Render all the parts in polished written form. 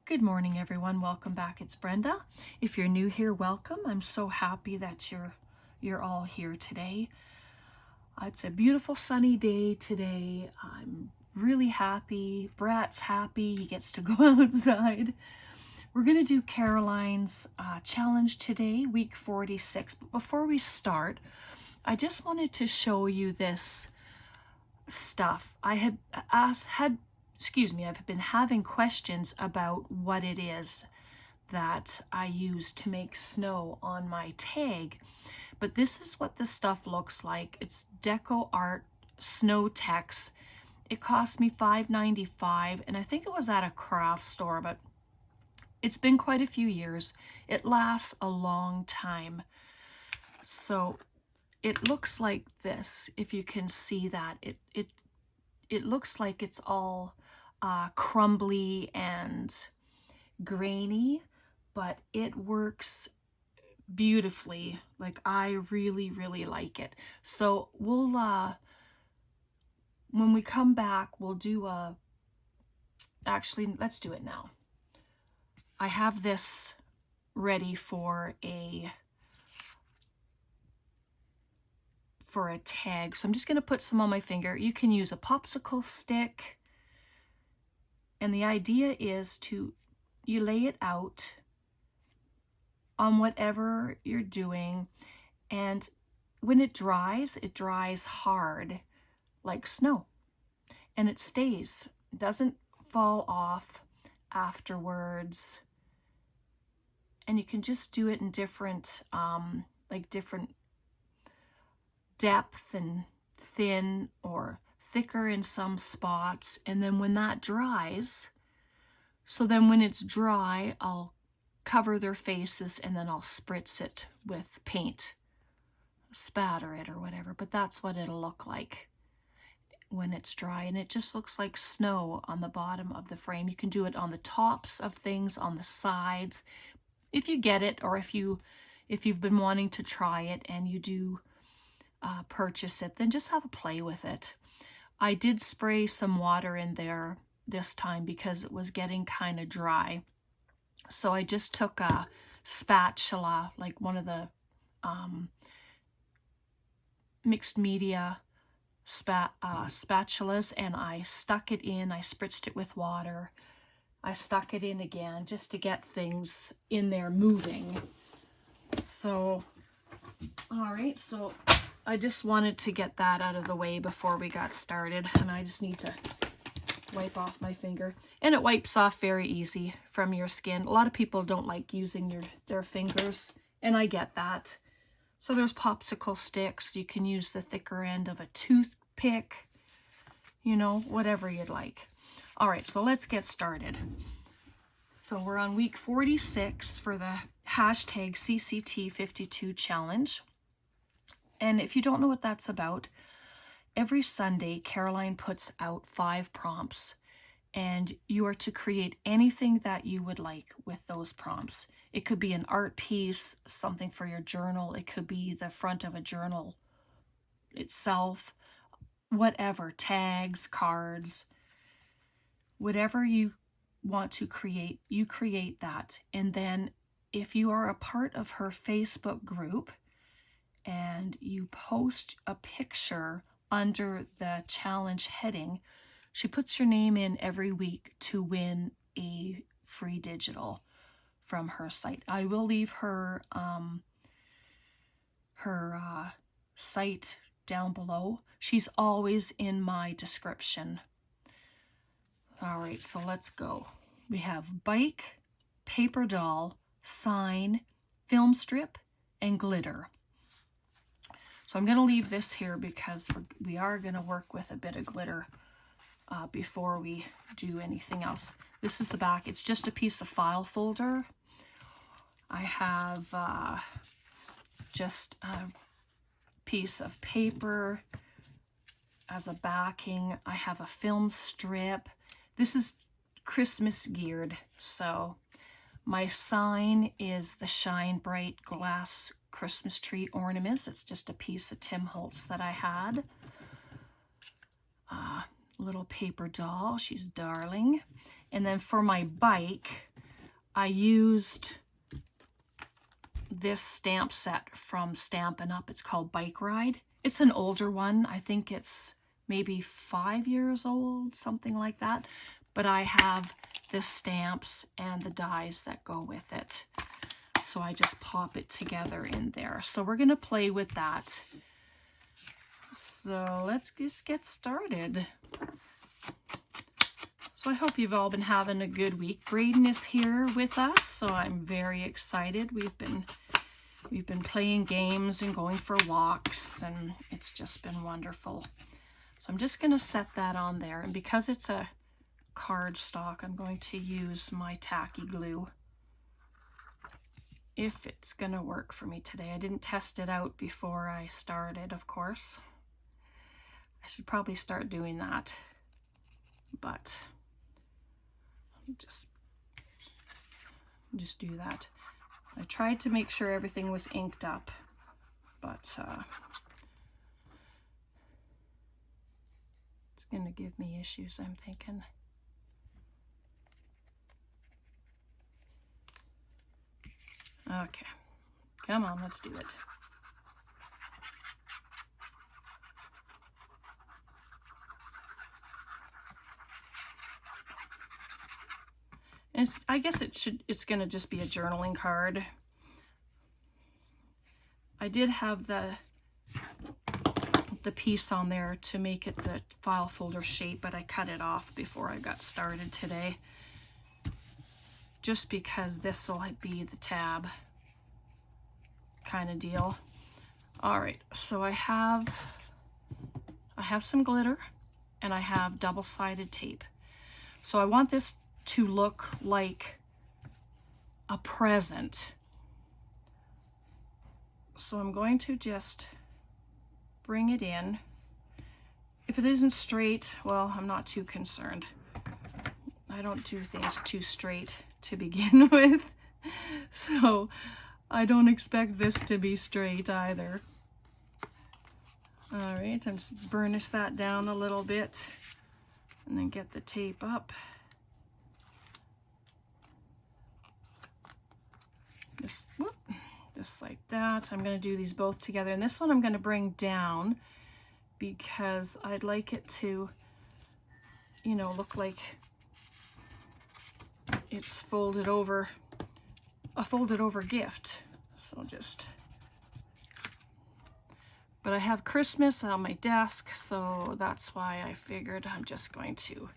Good morning, everyone. Welcome back. It's Brenda. If you're new here, welcome. I'm so happy that you're all here today. It's a beautiful sunny day today. I'm really happy. Brat's happy. He gets to go outside. We're going to do Caroline's challenge today, week 46. But before we start, I just wanted to show you this stuff. I've been having questions about what it is that I use to make snow on my tag. But this is what the stuff looks like. It's Deco Art Snow Tex. It cost me $5.95, and I think it was at a craft store, but it's been quite a few years. It lasts a long time. So it looks like this, if you can see that. It looks like it's all crumbly and grainy, but it works beautifully. Like, I really like it. So we'll when we come back, we'll do actually, let's do it now. I have this ready for a tag, so I'm just going to put some on my finger. You can use a popsicle stick, and the idea is you lay it out on whatever you're doing, and when it dries hard like snow, and it stays. It doesn't fall off afterwards, and you can just do it in different different depth and thin or thicker in some spots. And then when that dries, so then when it's dry, I'll cover their faces and then I'll spritz it with paint, spatter it or whatever. But that's what it'll look like when it's dry, and it just looks like snow on the bottom of the frame. You can do it on the tops of things, on the sides, if you get it, or if you've been wanting to try it and you do purchase it, then just have a play with it. I did spray some water in there this time because it was getting kind of dry. So I just took a spatula, like one of the mixed media spatulas, and I stuck it in. I spritzed it with water. I stuck it in again just to get things in there moving. So, all right, so I just wanted to get that out of the way before we got started, and I just need to wipe off my finger. And it wipes off very easy from your skin. A lot of people don't like using their fingers, and I get that. So there's popsicle sticks. You can use the thicker end of a toothpick, whatever you'd like. All right, so let's get started. So we're on week 46 for the hashtag CCT52 challenge. And if you don't know what that's about, every Sunday, Caroline puts out 5 prompts, and you are to create anything that you would like with those prompts. It could be an art piece, something for your journal. It could be the front of a journal itself, whatever, tags, cards, whatever you want to create, you create that. And then if you are a part of her Facebook group, and you post a picture under the challenge heading, she puts your name in every week to win a free digital from her site. I will leave her site down below. She's always in my description. All right, so let's go. We have bike, paper doll, sign, film strip, and glitter. So I'm going to leave this here because we are going to work with a bit of glitter before we do anything else. This is the back. It's just a piece of file folder. I have just a piece of paper as a backing. I have a film strip. This is Christmas geared. So my sign is the Shine Bright glass Christmas tree ornaments. It's just a piece of Tim Holtz that I had. Little paper doll. She's darling. And then for my bike, I used this stamp set from Stampin' Up. It's called Bike Ride. It's an older one. I think it's maybe 5 years old, something like that. But I have the stamps and the dies that go with it. So I just pop it together in there. So we're going to play with that. So let's just get started. So I hope you've all been having a good week. Braden is here with us, so I'm very excited. We've been playing games and going for walks, and it's just been wonderful. So I'm just going to set that on there, and because it's a cardstock, I'm going to use my tacky glue. If it's going to work for me today. I didn't test it out before I started, of course. I should probably start doing that, but just do that. I tried to make sure everything was inked up, but it's going to give me issues, I'm thinking. Okay, come on, let's do it. And I guess it's going to just be a journaling card. I did have the piece on there to make it the file folder shape, but I cut it off before I got started today. Just because this will be the tab kind of deal. All right, so I have some glitter and I have double-sided tape. So I want this to look like a present. So I'm going to just bring it in. If it isn't straight, well, I'm not too concerned. I don't do things too straight to begin with, so I don't expect this to be straight either. All right, I'm just burnish that down a little bit and then get the tape up. Just like that. I'm going to do these both together, and this one I'm going to bring down because I'd like it to, you know, look like it's folded over, a folded over gift. So but I have Christmas on my desk, so that's why I figured I'm just going to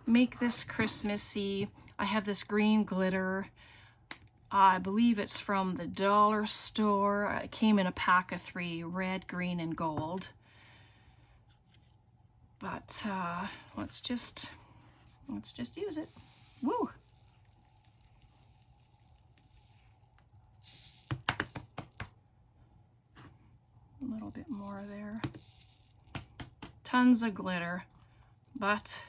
make this Christmassy. I have this green glitter. I believe it's from the dollar store. It came in a pack of 3, red, green, and gold. But let's just use it. Woo! A little bit more there. Tons of glitter, but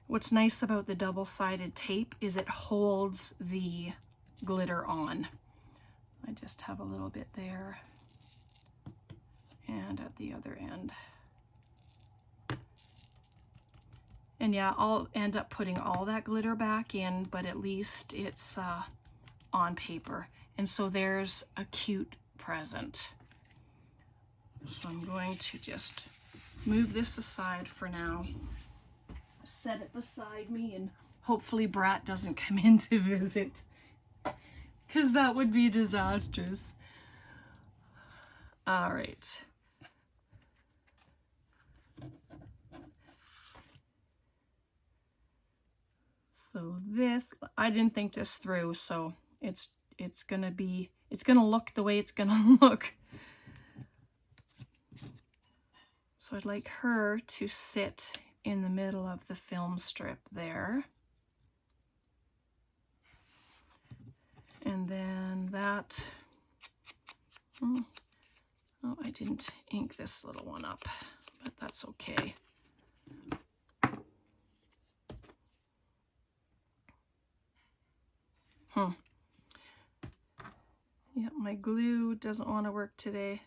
what's nice about the double-sided tape is it holds the glitter on. I just have a little bit there and at the other end. And yeah, I'll end up putting all that glitter back in, but at least it's on paper. And so there's a cute present. So I'm going to just move this aside for now. Set it beside me, and hopefully Brat doesn't come in to visit, because that would be disastrous. All right. So this, I didn't think this through, so it's gonna look the way it's gonna look. So I'd like her to sit in the middle of the film strip there. And then that, oh, I didn't ink this little one up, but that's okay. Yeah, my glue doesn't want to work today.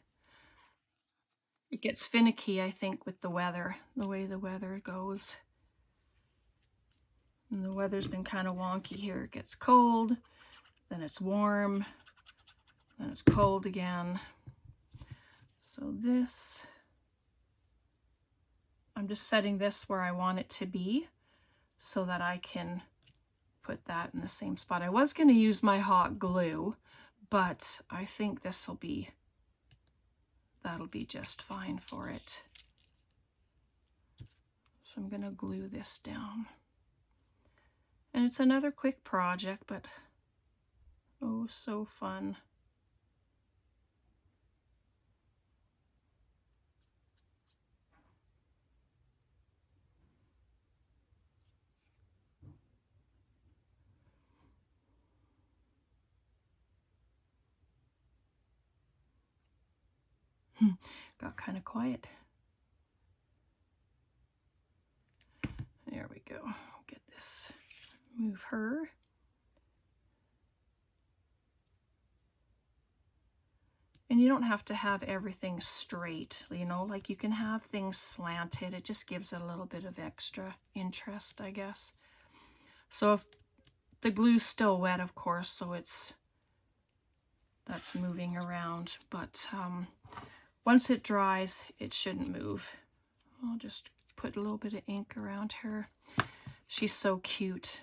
It gets finicky, I think, with the weather, the way the weather goes. And the weather's been kind of wonky here. It gets cold, then it's warm, then it's cold again. So this, I'm just setting this where I want it to be so that I can put that in the same spot. I was going to use my hot glue, but I think that'll be just fine for it. So I'm going to glue this down. And it's another quick project, but oh, so fun. Got kind of quiet. There we go. Get this, move her. And you don't have to have everything straight, you know, like you can have things slanted. It just gives it a little bit of extra interest, I guess. So if the glue's still wet, of course, so that's moving around, but once it dries, it shouldn't move. I'll just put a little bit of ink around her. She's so cute.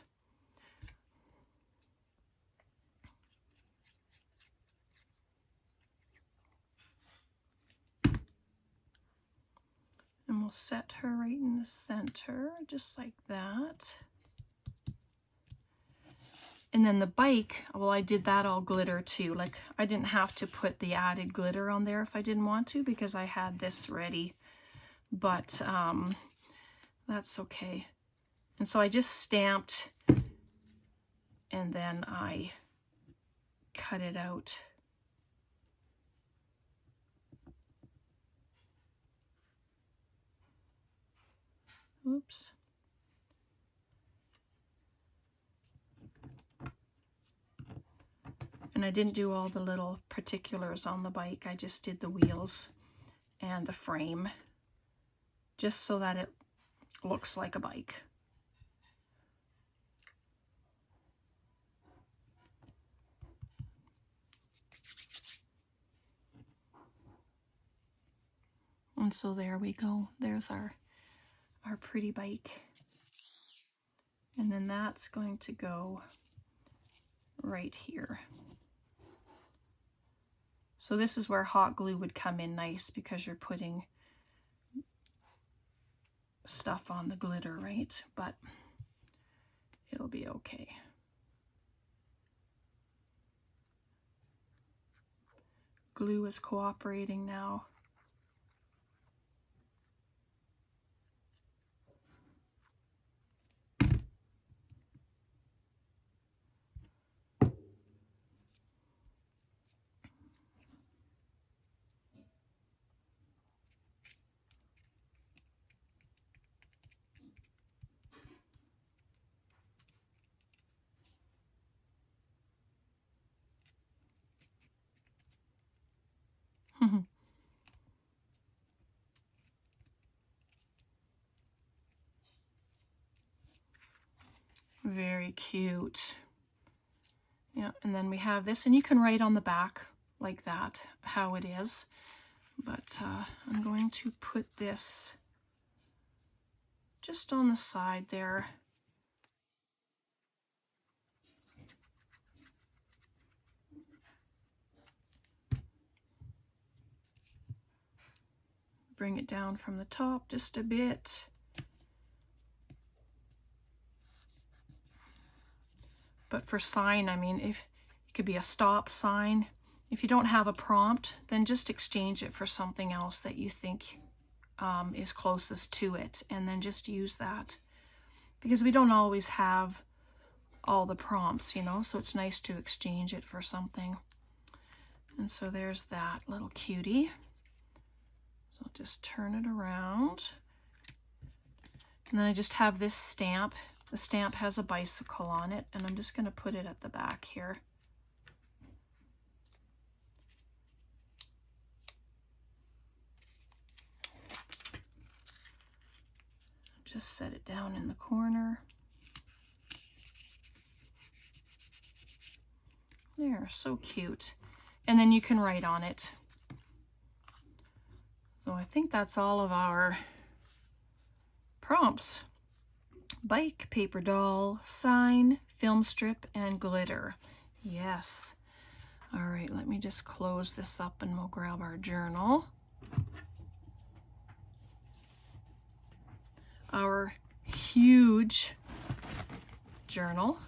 And we'll set her right in the center, just like that. And then the bike, well, I did that all glitter too. Like, I didn't have to put the added glitter on there if I didn't want to, because I had this ready. But that's okay. And so I just stamped, and then I cut it out. Oops. And I didn't do all the little particulars on the bike. I just did the wheels and the frame, just so that it looks like a bike. And so there we go. There's our pretty bike. And then that's going to go right here. So this is where hot glue would come in nice, because you're putting stuff on the glitter, right? But it'll be okay. Glue is cooperating now. Very cute. Yeah, and then we have this, and you can write on the back like that how it is. But I'm going to put this just on the side there. Bring it down from the top just a bit. But for sign, I mean, if it could be a stop sign. If you don't have a prompt, then just exchange it for something else that you think is closest to it, and then just use that. Because we don't always have all the prompts, you know, so it's nice to exchange it for something. And so there's that little cutie. So I'll just turn it around. And then I just have this stamp. The stamp has a bicycle on it, and I'm just going to put it at the back here. Just set it down in the corner. They're so cute. And then you can write on it. So I think that's all of our prompts. Bike, paper doll, sign, film strip, and glitter. Yes. All right, let me just close this up and we'll grab our journal. Our huge journal.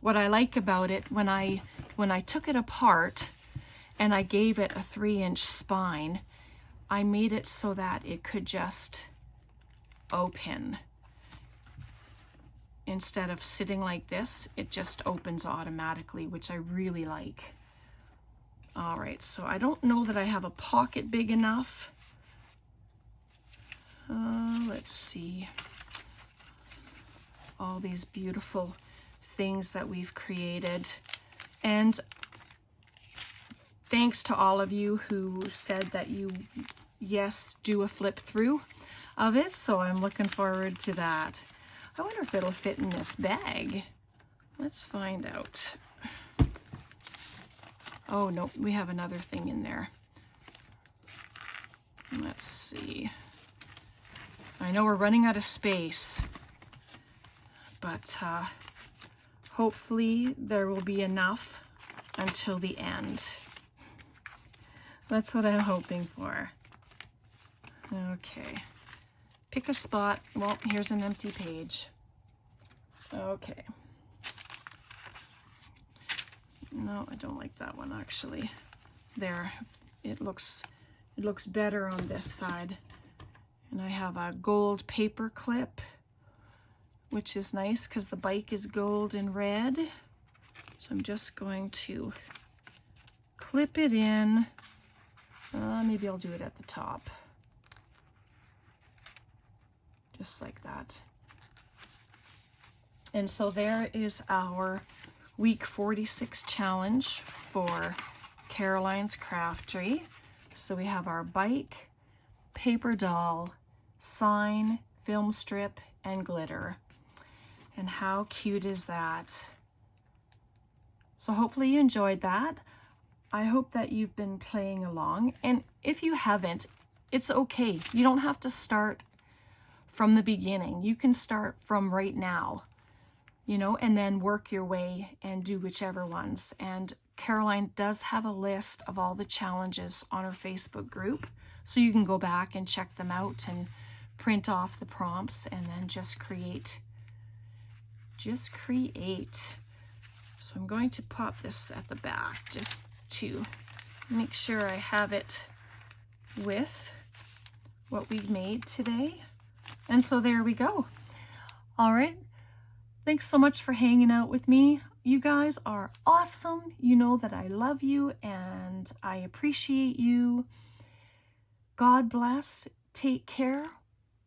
What I like about it, when I took it apart and I gave it a 3-inch spine, I made it so that it could just open. Instead of sitting like this, it just opens automatically, which I really like. All right, so I don't know that I have a pocket big enough. Let's see. All these beautiful things that we've created. And thanks to all of you who said that you, yes, do a flip through of it. So I'm looking forward to that. I wonder if it'll fit in this bag. Let's find out. Oh, no, we have another thing in there. Let's see. I know we're running out of space, but hopefully there will be enough until the end. That's what I'm hoping for. Okay. Pick a spot. Well, here's an empty page. Okay. No, I don't like that one actually. There, it looks better on this side. And I have a gold paper clip, which is nice because the bike is gold and red. So I'm just going to clip it in. Maybe I'll do it at the top. Just like that. And so there is our week 46 challenge for Caroline's Craftery. So we have our bike, paper doll, sign, film strip, and glitter. And how cute is that? So hopefully you enjoyed that. I hope that you've been playing along. And if you haven't, it's okay. You don't have to start from the beginning. You can start from right now, you know, and then work your way and do whichever ones. And Caroline does have a list of all the challenges on her Facebook group, so you can go back and check them out and print off the prompts and then just create. Just create. So I'm going to pop this at the back just to make sure I have it with what we made today. And so there we go. All right. Thanks so much for hanging out with me. You guys are awesome. You know that I love you and I appreciate you. God bless. Take care.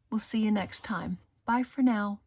We'll see you next time. Bye for now.